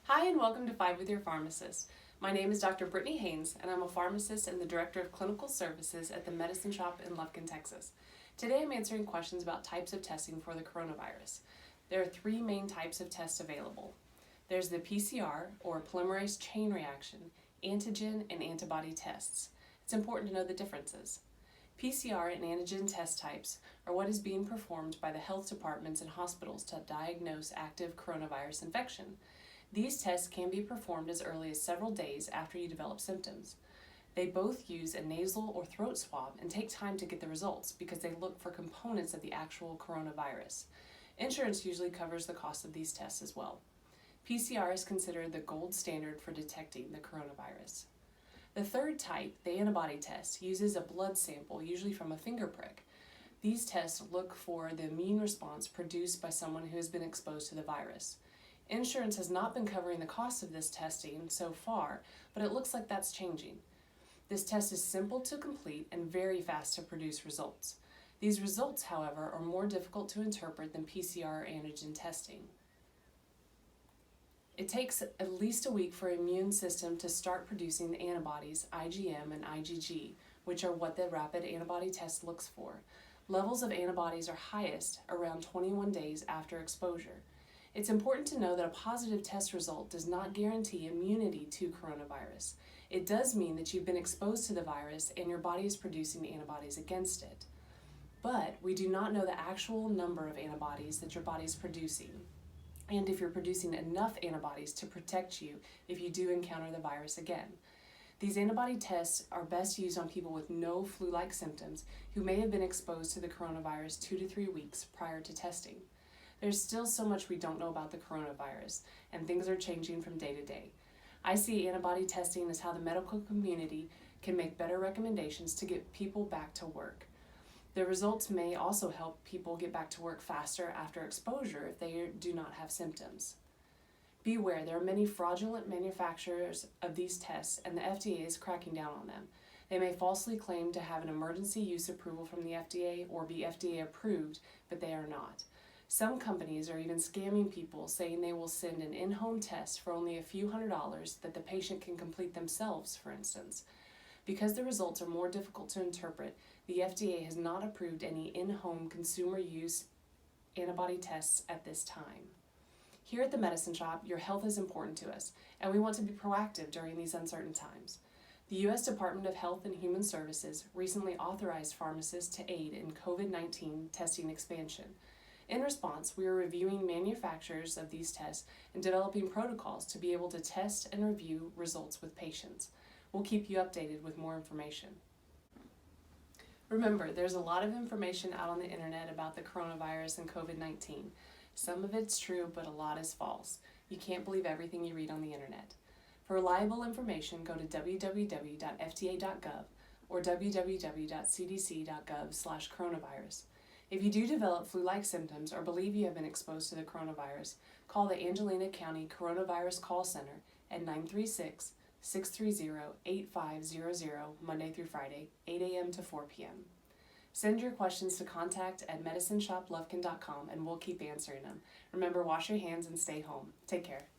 Hi and welcome to Phive with your Pharmacist. My name is Dr. Brittany Hanes and I'm a pharmacist and the Director of Clinical Services at the Medicine Shop in Lufkin, Texas. Today I'm answering questions about types of testing for the coronavirus. There are three main types of tests available. There's the PCR, or polymerase chain reaction, antigen, and antibody tests. It's important to know the differences. PCR and antigen test types are what is being performed by the health departments and hospitals to diagnose active coronavirus infection. These tests can be performed as early as several days after you develop symptoms. They both use a nasal or throat swab and take time to get the results because they look for components of the actual coronavirus. Insurance usually covers the cost of these tests as well. PCR is considered the gold standard for detecting the coronavirus. The third type, the antibody test, uses a blood sample, usually from a finger prick. These tests look for the immune response produced by someone who has been exposed to the virus. Insurance has not been covering the cost of this testing so far, but it looks like that's changing. This test is simple to complete and very fast to produce results. These results, however, are more difficult to interpret than PCR or antigen testing. It takes at least a week for an immune system to start producing the antibodies, IgM and IgG, which are what the rapid antibody test looks for. Levels of antibodies are highest around 21 days after exposure. It's important to know that a positive test result does not guarantee immunity to coronavirus. It does mean that you've been exposed to the virus and your body is producing antibodies against it. But we do not know the actual number of antibodies that your body is producing, and if you're producing enough antibodies to protect you if you do encounter the virus again. These antibody tests are best used on people with no flu-like symptoms who may have been exposed to the coronavirus 2 to 3 weeks prior to testing. There's still so much we don't know about the coronavirus, and things are changing from day to day. I see antibody testing as how the medical community can make better recommendations to get people back to work. The results may also help people get back to work faster after exposure if they do not have symptoms. Beware, there are many fraudulent manufacturers of these tests, and the FDA is cracking down on them. They may falsely claim to have an emergency use approval from the FDA or be FDA approved, but they are not. Some companies are even scamming people, saying they will send an in-home test for only a few $100s that the patient can complete themselves, for instance. Because the results are more difficult to interpret, the FDA has not approved any in-home consumer use antibody tests at this time. Here at the Medicine Shop, your health is important to us, and we want to be proactive during these uncertain times. The U.S. Department of Health and Human Services recently authorized pharmacists to aid in COVID-19 testing expansion. In response, we are reviewing manufacturers of these tests and developing protocols to be able to test and review results with patients. We'll keep you updated with more information. Remember, there's a lot of information out on the internet about the coronavirus and COVID-19. Some of it's true, but a lot is false. You can't believe everything you read on the internet. For reliable information, go to www.fda.gov or www.cdc.gov/coronavirus. If you do develop flu-like symptoms or believe you have been exposed to the coronavirus, call the Angelina County Coronavirus Call Center at 936-630-8500 Monday through Friday, 8 a.m. to 4 p.m. Send your questions to contact@medicineshoplufkin.com and we'll keep answering them. Remember, wash your hands and stay home. Take care.